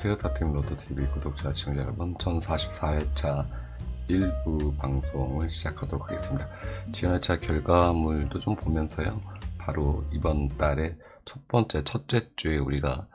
안녕하세요. 다팀로드TV 구독자 시청자 여러분, 1044회차 1부 방송을 시작하도록 하겠습니다. 지난 회차 결과물도 좀 보면서요, 바로 이번 달에 첫째 주에 우리가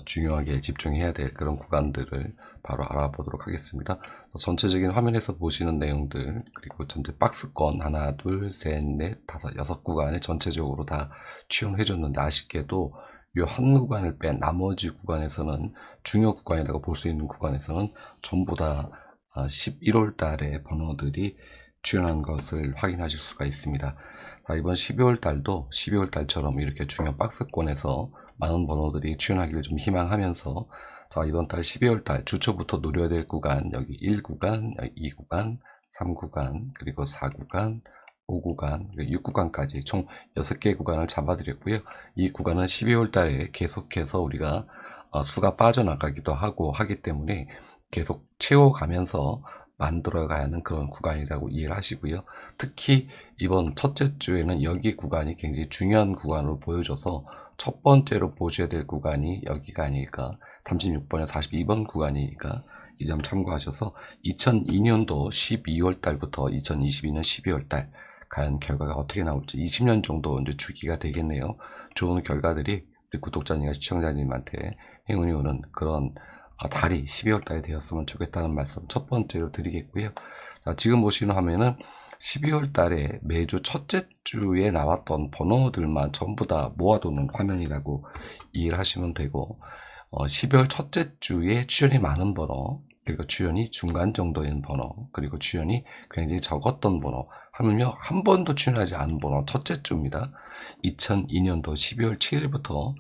중요하게 집중해야 될 그런 구간들을 바로 알아보도록 하겠습니다. 전체적인 화면에서 보시는 내용들, 그리고 전체 박스권 하나, 둘, 셋, 넷, 다섯, 여섯 구간에 전체적으로 다 취합해줬는데, 아쉽게도 이 한 구간을 뺀 나머지 구간에서는, 중요 구간이라고 볼 수 있는 구간에서는 전부 다 11월 달에 번호들이 출연한 것을 확인하실 수가 있습니다. 이번 12월 달도 12월 달처럼 이렇게 중요 박스권에서 많은 번호들이 출연하기를 좀 희망하면서, 이번 달 12월 달 주초부터 노려야 될 구간, 여기 1구간, 2구간, 3구간, 그리고 4구간, 5구간, 6구간까지 총 6개 구간을 잡아드렸고요. 이 구간은 12월 달에 계속해서 우리가 수가 빠져나가기도 하고 하기 때문에 계속 채워가면서 만들어가야 하는 그런 구간이라고 이해를 하시고요. 특히 이번 첫째 주에는 여기 구간이 굉장히 중요한 구간으로 보여져서 첫 번째로 보셔야 될 구간이 여기가 아닐까, 36번에서 42번 구간이니까 이 점 참고하셔서 2002년도 12월 달부터 2022년 12월 달 과연 결과가 어떻게 나올지 20년 정도 이제 주기가 되겠네요. 좋은 결과들이 우리 구독자님과 시청자님한테 행운이 오는 그런 달이 12월 달이 되었으면 좋겠다는 말씀 첫 번째로 드리겠고요. 지금 보시는 화면은 12월 달에 매주 첫째 주에 나왔던 번호들만 전부 다 모아두는 화면이라고 이해를 하시면 되고, 12월 첫째 주에 출연이 많은 번호, 그리고 출연이 중간 정도인 번호, 그리고 출연이 굉장히 적었던 번호 하면요, 한 번도 출연하지 않은 번호 첫째 주입니다. 2002년도 12월 7일부터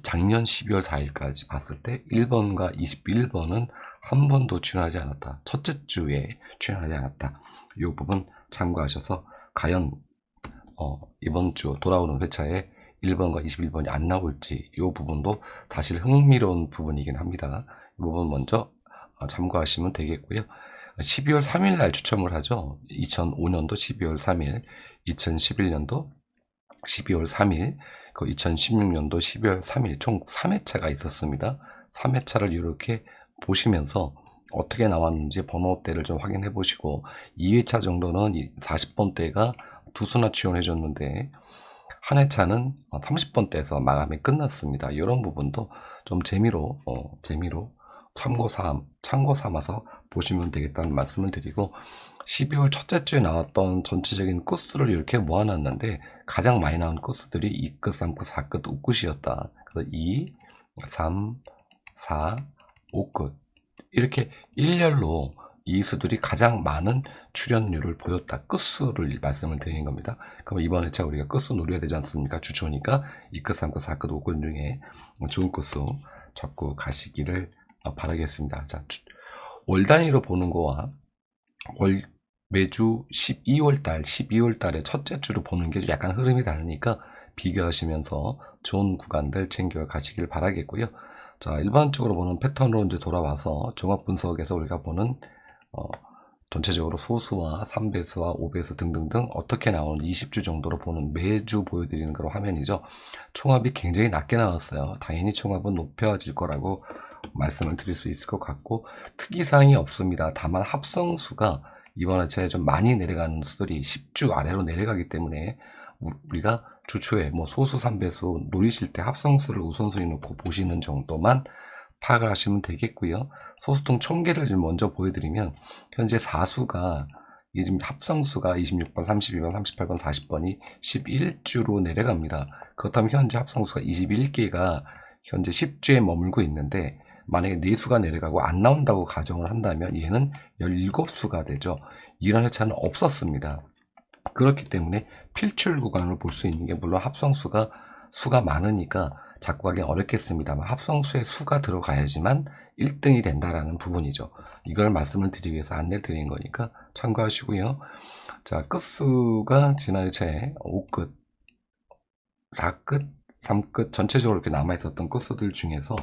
작년 12월 4일까지 봤을 때 1번과 21번은 한 번도 출연하지 않았다. 첫째 주에 출연하지 않았다. 이 부분 참고하셔서 과연 이번 주 돌아오는 회차에 1번과 21번이 안 나올지, 이 부분도 사실 흥미로운 부분이긴 합니다. 이 부분 먼저 참고하시면 되겠고요. 12월 3일 날 추첨을 하죠. 2005년도 12월 3일, 2011년도 12월 3일, 그 2016년도 12월 3일 총 3회차가 있었습니다. 3회차를 이렇게 보시면서 어떻게 나왔는지 번호대를 좀 확인해 보시고, 2회차 정도는 40번대가 두수나 출연해 줬는데 한 회차는 30번대에서 마감이 끝났습니다. 이런 부분도 좀 재미로 참고 삼아서 보시면 되겠다는 말씀을 드리고, 12월 첫째 주에 나왔던 전체적인 코스를 이렇게 모아놨는데 가장 많이 나온 코스들이 2끝, 3끝, 4끝, 5끝이었다. 그래서 2, 3, 4, 5끝 이렇게 일렬로 이 수들이 가장 많은 출연료를 보였다. 끝수를 말씀을 드리는 겁니다. 그럼 이번 회차 우리가 끝수 노려야 되지 않습니까? 주초니까 2끝, 3끝, 4끝, 5끝 중에 좋은 끝수 잡고 가시기를 바라겠습니다. 월 단위로 보는 거와 매주 12월 달에 첫째 주로 보는 게 약간 흐름이 다르니까 비교하시면서 좋은 구간들 챙겨 가시길 바라겠고요. 일반적으로 보는 패턴으로 이제 돌아와서 종합 분석에서 우리가 보는 전체적으로 소수와 3배수와 5배수 등등등 어떻게 나오는 20주 정도로 보는 매주 보여드리는 그런 화면이죠. 총합이 굉장히 낮게 나왔어요. 당연히 총합은 높여질 거라고 말씀을 드릴 수 있을 것 같고, 특이사항이 없습니다. 다만 합성수가 이번 회차에 좀 많이 내려가는 수들이 10주 아래로 내려가기 때문에 우리가 주초에 소수 3배수 노리실 때 합성수를 우선순위 놓고 보시는 정도만 파악을 하시면 되겠고요. 소수통 총계를 좀 먼저 보여드리면, 현재 사수가 지금 합성수가 26번, 32번, 38번, 40번이 11주로 내려갑니다. 그렇다면 현재 합성수가 21개가 현재 10주에 머물고 있는데, 만약에 4수가 내려가고 안 나온다고 가정을 한다면 얘는 17수가 되죠. 이런 회차는 없었습니다. 그렇기 때문에 필출 구간을 볼 수 있는 게, 물론 합성수가 많으니까 자꾸 하기 어렵겠습니다만 합성수에 수가 들어가야지만 1등이 된다라는 부분이죠. 이걸 말씀을 드리기 위해서 안내를 드린 거니까 참고하시고요. 끝수가 지난 회차에 5끝, 4끝, 3끝 전체적으로 이렇게 남아있었던 끝수들 중에서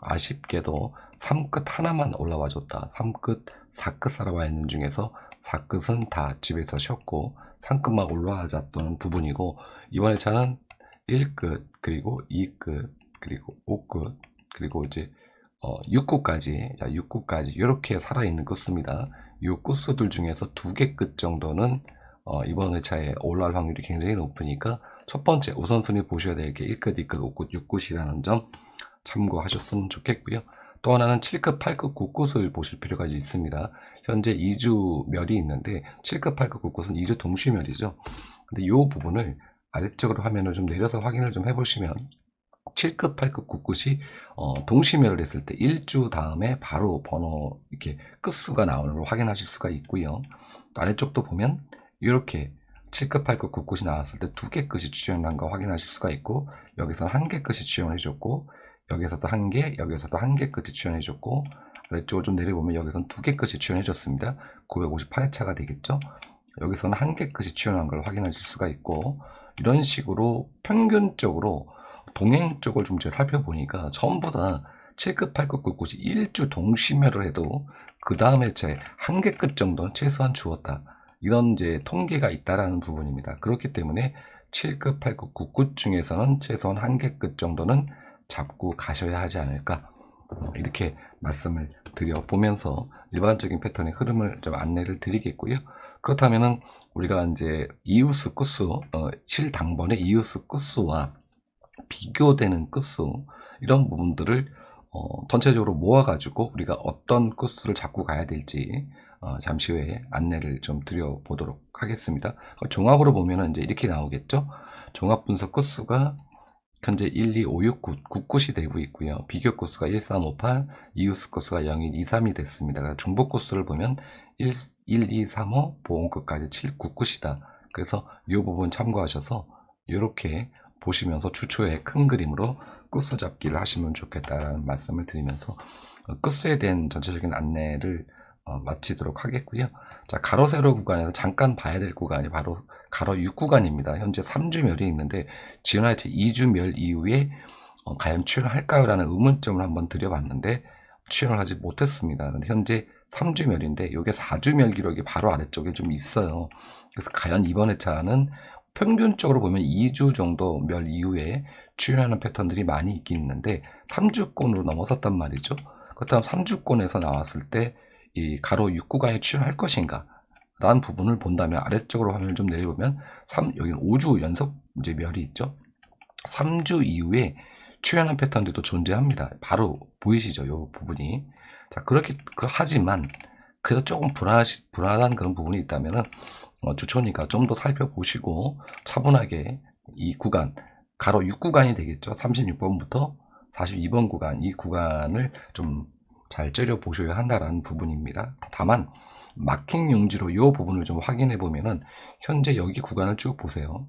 아쉽게도 3끝 하나만 올라와 줬다. 3끝, 4끝 살아와 있는 중에서 4끝은 다 집에서 쉬었고 3끝만 올라와 줬던 부분이고, 이번 회차는 1끝, 그리고 2끝, 그리고 5끝, 그리고 이제 6구까지, 자, 6구까지 이렇게 살아있는 끝수입니다. 이 끝수들 중에서 2개 끝 정도는 이번 회차에 올라올 확률이 굉장히 높으니까 첫 번째 우선순위 보셔야 될 게 1끝, 2끝, 5끝, 6끝이라는 점 참고하셨으면 좋겠고요. 또 하나는 7끝, 8끝, 9끝을 보실 필요가 있습니다. 현재 2주멸이 있는데 7끝, 8끝, 9끝은 2주 동시멸이죠. 근데 이 부분을 아래쪽으로 화면을 좀 내려서 확인을 좀 해보시면 7끝, 8끝, 9끝이 동시멸을 했을 때 1주 다음에 바로 번호 이렇게 끝수가 나오는 걸 확인하실 수가 있고요. 또 아래쪽도 보면 이렇게 7끝, 8끝, 9끝이 나왔을 때 2개 끝이 출현한 거 확인하실 수가 있고, 여기서는 1개 끝이 출현해줬고, 여기서도 1개, 여기서도 1개 끝이 출현해줬고, 아래쪽으로 좀 내려보면 여기서는 2개 끝이 출현해줬습니다. 958회차가 되겠죠. 여기서는 1개 끝이 출현한 걸 확인하실 수가 있고, 이런 식으로 평균적으로 동행 쪽을 좀 제가 살펴보니까 전부 다 7끝, 8끝, 9끝이 1주 동시멸을 해도 그 다음에 제 1개 끝 정도는 최소한 주었다. 이런 이제 통계가 있다라는 부분입니다. 그렇기 때문에 7끝, 8끝, 9끝 중에서는 최소한 1개 끝 정도는 잡고 가셔야 하지 않을까. 이렇게 말씀을 드려보면서 일반적인 패턴의 흐름을 좀 안내를 드리겠고요. 그렇다면은 우리가 이제 이웃수 끝수, 실당번의 이웃수 끝수와 비교되는 끝수, 이런 부분들을 전체적으로 모아가지고 우리가 어떤 끝수를 잡고 가야 될지 잠시 후에 안내를 좀 드려보도록 하겠습니다. 종합으로 보면은 이제 이렇게 나오겠죠. 종합 분석 끝수가 현재 1, 2, 5, 6, 9, 9끝이 되고 있고요. 비교 끝수가 1, 3, 5, 8, 이웃수 끝수가 0, 1, 2, 3이 됐습니다. 중복 끝수를 보면 1, 2, 3, 5, 보험 끝까지 7, 9끝이다. 그래서 이 부분 참고하셔서 이렇게 보시면서 주초에 큰 그림으로 끝수 잡기를 하시면 좋겠다라는 말씀을 드리면서 끝수에 대한 전체적인 안내를 마치도록 하겠고요. 자, 가로 세로 구간에서 잠깐 봐야 될 구간이 바로 가로 6구간입니다. 현재 3주멸이 있는데 지연할지 2주멸 이후에 과연 출연할까요? 라는 의문점을 한번 드려봤는데 출연을 하지 못했습니다. 근데 현재 3주멸인데 이게 4주멸 기록이 바로 아래쪽에 좀 있어요. 그래서 과연 이번 회차는 평균적으로 보면 2주 정도 멸 이후에 출현하는 패턴들이 많이 있긴 있는데 3주권으로 넘어섰단 말이죠. 그렇다면 3주권에서 나왔을 때 이 가로 6구간에 출현할 것인가 라는 부분을 본다면 아래쪽으로 화면을 좀 내려보면 여기는 5주 연속 이제 멸이 있죠. 3주 이후에 출현한 패턴들도 존재합니다. 바로 보이시죠? 이 부분이. 자, 그렇게 하지만 그래도 조금 불안한 그런 부분이 있다면은 주초니까 좀 더 살펴보시고 차분하게 이 구간, 가로 6구간이 되겠죠. 36번부터 42번 구간, 이 구간을 좀 잘 째려 보셔야 한다라는 부분입니다. 다만 마킹 용지로 이 부분을 좀 확인해 보면은 현재 여기 구간을 쭉 보세요.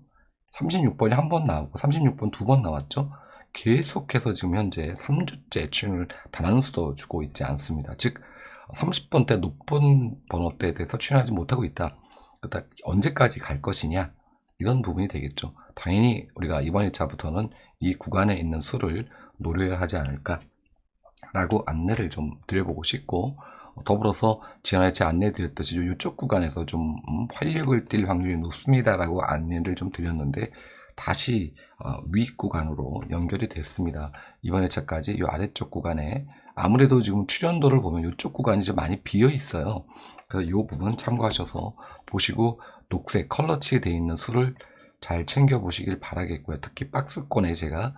36번이 한 번 나오고 36번 2번 나왔죠. 계속해서 지금 현재 3주째 출연을 단 한 수도 주고 있지 않습니다. 즉 30번대 높은 번호대에 대해서 출연하지 못하고 있다. 그러다 언제까지 갈 것이냐, 이런 부분이 되겠죠. 당연히 우리가 이번 1차부터는 이 구간에 있는 수를 노려야 하지 않을까 라고 안내를 좀 드려보고 싶고, 더불어서 지난 1차 안내 드렸듯이 이쪽 구간에서 좀 활력을 띨 확률이 높습니다 라고 안내를 좀 드렸는데 다시 위 구간으로 연결이 됐습니다. 이번 1차까지 이 아래쪽 구간에 아무래도 지금 출연도를 보면 이쪽 구간이 좀 많이 비어 있어요. 그래서 이 부분 참고하셔서 보시고 녹색 컬러치에 되어 있는 수를 잘 챙겨 보시길 바라겠고요. 특히 박스권에 제가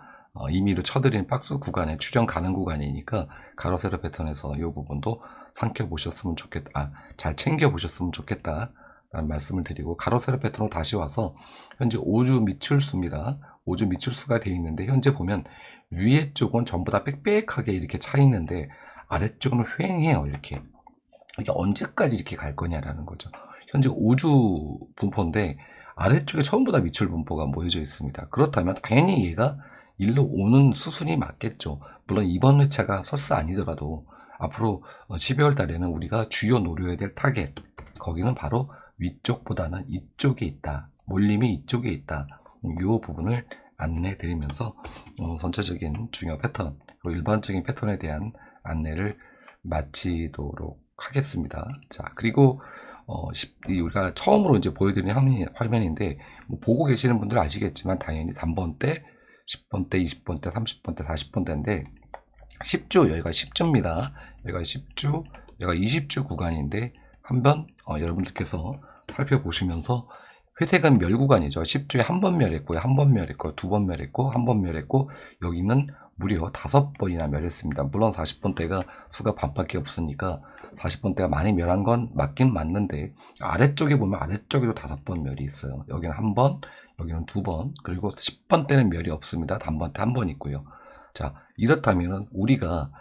임의로 쳐드린 박스 구간에 출연 가능 구간이니까 가로 세로 패턴에서 이 부분도 살펴보셨으면 좋겠다. 잘 챙겨 보셨으면 좋겠다 라는 말씀을 드리고, 가로 세로 패턴으로 다시 와서 현재 5주 미출수입니다. 5주 미출수가 되어 있는데 현재 보면 위에 쪽은 전부 다 빽빽하게 이렇게 차 있는데 아래쪽은 휑해요. 이렇게. 이게 언제까지 이렇게 갈 거냐라는 거죠. 현재 5주 분포인데 아래쪽에 전부 다 미출 분포가 모여져 있습니다. 그렇다면 당연히 얘가 일로 오는 수순이 맞겠죠. 물론 이번 회차가 설사 아니더라도 앞으로 12월 달에는 우리가 주요 노려야 될 타겟, 거기는 바로 위쪽보다는 이쪽에 있다. 몰림이 이쪽에 있다. 이 부분을 안내 드리면서 전체적인 중요 패턴, 그리고 일반적인 패턴에 대한 안내를 마치도록 하겠습니다. 자, 그리고 우리가 처음으로 이제 보여드리는 화면인데 보고 계시는 분들은 아시겠지만 당연히 단번 때, 10번 때, 20번 때, 30번 때, 40번 때인데 10주, 여기가 10주입니다. 여기가 10주, 여기가 20주 구간인데 한번 여러분들께서 살펴보시면서 회색은 멸 구간이죠. 10주에 한 번 멸했고요. 한 번 멸했고, 두 번 멸했고, 한 번 멸했고, 여기는 무려 5번이나 멸했습니다. 물론 40번대가 수가 반밖에 없으니까 40번대가 많이 멸한 건 맞긴 맞는데, 아래쪽에 보면 아래쪽에도 5번 멸이 있어요. 여기는 한 번, 여기는 2번, 그리고 10번대는 멸이 없습니다. 단번대 한 번 있고요. 자, 이렇다면 우리가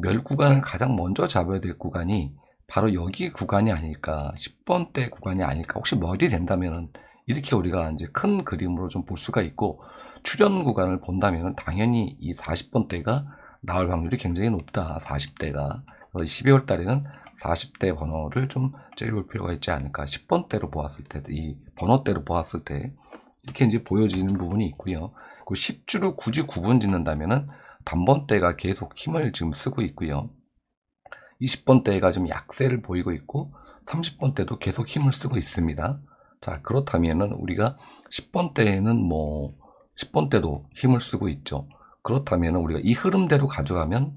멸 구간을 가장 먼저 잡아야 될 구간이 바로 여기 구간이 아닐까, 10번대 구간이 아닐까. 혹시 머리 된다면은 이렇게 우리가 이제 큰 그림으로 좀 볼 수가 있고, 출현 구간을 본다면은 당연히 이 40번대가 나올 확률이 굉장히 높다. 40대가 12월 달에는 40대 번호를 좀 째려볼 필요가 있지 않을까. 10번대로 보았을 때, 이 번호대로 보았을 때 이렇게 이제 보여지는 부분이 있고요. 그 10주로 굳이 구분 짓는다면은 단번대가 계속 힘을 지금 쓰고 있고요. 20번대가 좀 약세를 보이고 있고 30번대도 계속 힘을 쓰고 있습니다. 자, 그렇다면은 우리가 10번대에는 뭐 10번대도 힘을 쓰고 있죠. 그렇다면 우리가 이 흐름대로 가져가면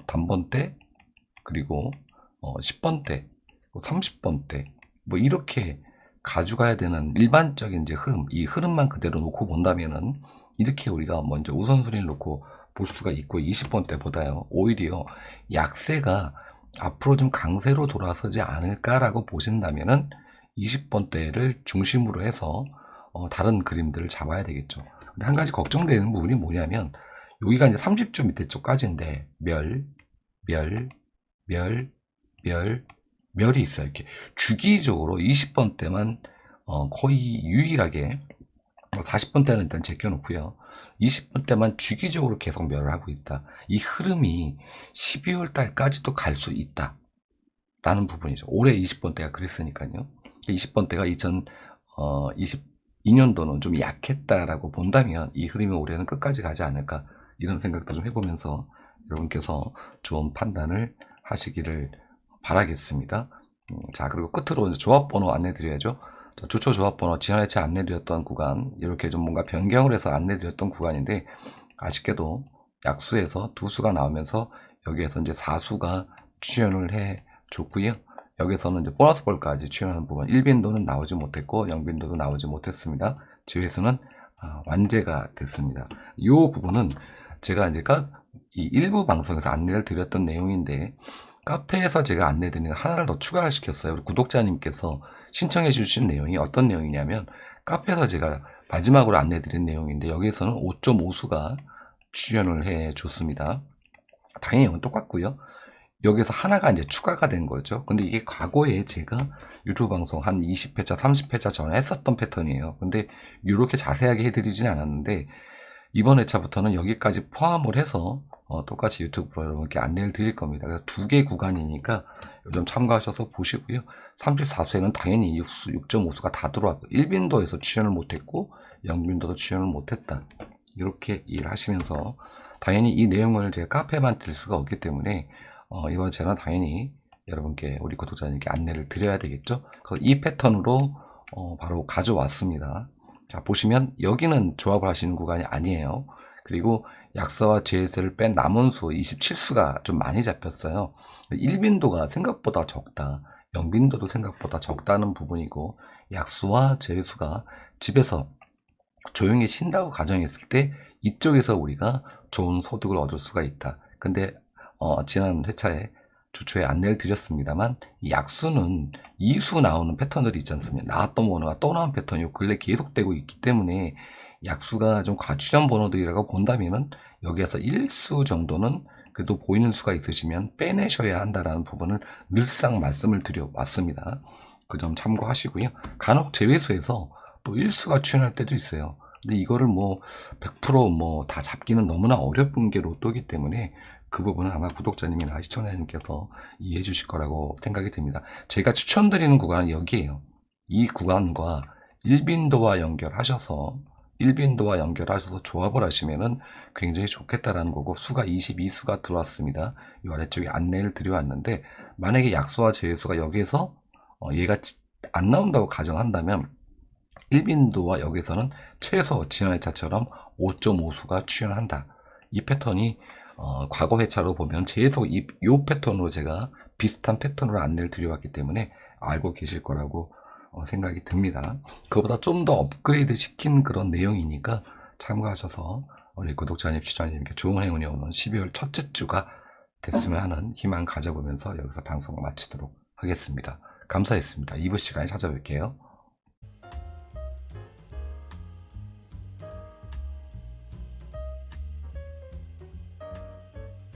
단번대 그리고 10번대, 30번대 뭐 이렇게 가져가야 되는 일반적인 이제 흐름, 이 흐름만 그대로 놓고 본다면은 이렇게 우리가 먼저 우선순위를 놓고 볼 수가 있고 20번대보다요 오히려 약세가 앞으로 좀 강세로 돌아서지 않을까라고 보신다면은 20번대를 중심으로 해서 다른 그림들을 잡아야 되겠죠. 근데 한 가지 걱정되는 부분이 뭐냐면 여기가 이제 30주 밑에 쪽까지인데 멸이 있어요. 이렇게 주기적으로 20번대만 거의 유일하게 40번대는 일단 제껴놓고요. 20번대만 주기적으로 계속 멸을 하고 있다. 이 흐름이 12월 달까지도 갈 수 있다. 라는 부분이죠. 올해 20번대가 그랬으니까요. 20번대가 2022년도는 좀 약했다라고 본다면 이 흐름이 올해는 끝까지 가지 않을까 이런 생각도 좀 해보면서 여러분께서 좋은 판단을 하시기를 바라겠습니다. 자, 그리고 끝으로 이제 조합번호 안내드려야죠. 주초 조합번호 지난해차 안내드렸던 구간 이렇게 좀 뭔가 변경을 해서 안내드렸던 구간인데 아쉽게도 약수에서 두 수가 나오면서 여기에서 이제 4수가 출연을 해 줬고요. 여기서는 이제 보너스 볼까지 출연하는 부분 1빈도는 나오지 못했고 0빈도도 나오지 못했습니다. 지회수는 완제가 됐습니다. 이 부분은 제가 이제 이 일부 방송에서 안내를 드렸던 내용인데 카페에서 제가 안내드리는 하나를 더 추가를 시켰어요. 우리 구독자님께서 신청해 주신 내용이 어떤 내용이냐면 카페에서 제가 마지막으로 안내드린 내용인데 여기에서는 5.5수가 출연을 해 줬습니다. 당연히 이건 똑같고요. 여기서 하나가 이제 추가가 된 거죠. 근데 이게 과거에 제가 유튜브 방송 한 20회차, 30회차 전에 했었던 패턴이에요. 근데 이렇게 자세하게 해드리진 않았는데 이번 회차부터는 여기까지 포함을 해서 똑같이 유튜브로 여러분께 안내를 드릴 겁니다. 그래서 2개 구간이니까 좀 참고하셔서 보시고요. 34수에는 당연히 6.5수가 다 들어왔고 1빈도에서 출연을 못했고 0빈도도 출연을 못했다. 이렇게 이해를 하시면서 당연히 이 내용을 제가 카페만 드릴 수가 없기 때문에 이번 제는 당연히 여러분께 우리 구독자님께 안내를 드려야 되겠죠. 이 패턴으로 바로 가져왔습니다. 자, 보시면 여기는 조합을 하시는 구간이 아니에요. 그리고 약서와 제수를 뺀 남은 수 27수가 좀 많이 잡혔어요. 1빈도가 생각보다 적다. 0빈도도 생각보다 적다는 부분이고 약수와 제수가 집에서 조용히 쉰다고 가정했을 때 이쪽에서 우리가 좋은 소득을 얻을 수가 있다. 근데 지난 회차에 주초에 안내를 드렸습니다만 이 약수는 2수 나오는 패턴들이 있지 않습니까? 나왔던 번호가 또 나온 패턴이 근래 계속되고 있기 때문에 약수가 좀 과출현 번호들이라고 본다면은 여기에서 1수 정도는 그래도 보이는 수가 있으시면 빼내셔야 한다라는 부분을 늘상 말씀을 드려왔습니다. 그 점 참고하시고요. 간혹 제외수에서 또 1수가 출현할 때도 있어요. 근데 이거를 뭐 100% 다 잡기는 너무나 어려운 게 로또이기 때문에 그 부분은 아마 구독자님이나 시청자님께서 이해해 주실 거라고 생각이 듭니다. 제가 추천드리는 구간은 여기에요. 이 구간과 1빈도와 연결하셔서 조합을 하시면은 굉장히 좋겠다라는 거고 수가 22수가 들어왔습니다. 이 아래쪽에 안내를 드려왔는데 만약에 약수와 제수가 여기에서 얘가 안 나온다고 가정한다면 1빈도와 여기서는 최소 지난해 차처럼 5.5수가 출현한다. 이 패턴이 과거 회차로 보면 계속 요 패턴으로 제가 비슷한 패턴으로 안내를 드려왔기 때문에 알고 계실 거라고 생각이 듭니다. 그보다 좀 더 업그레이드 시킨 그런 내용이니까 참고하셔서 우리 구독자님, 시청자님께 좋은 행운이 오는 12월 첫째 주가 됐으면 하는 희망 가져보면서 여기서 방송을 마치도록 하겠습니다. 감사했습니다. 2부 시간에 찾아뵐게요.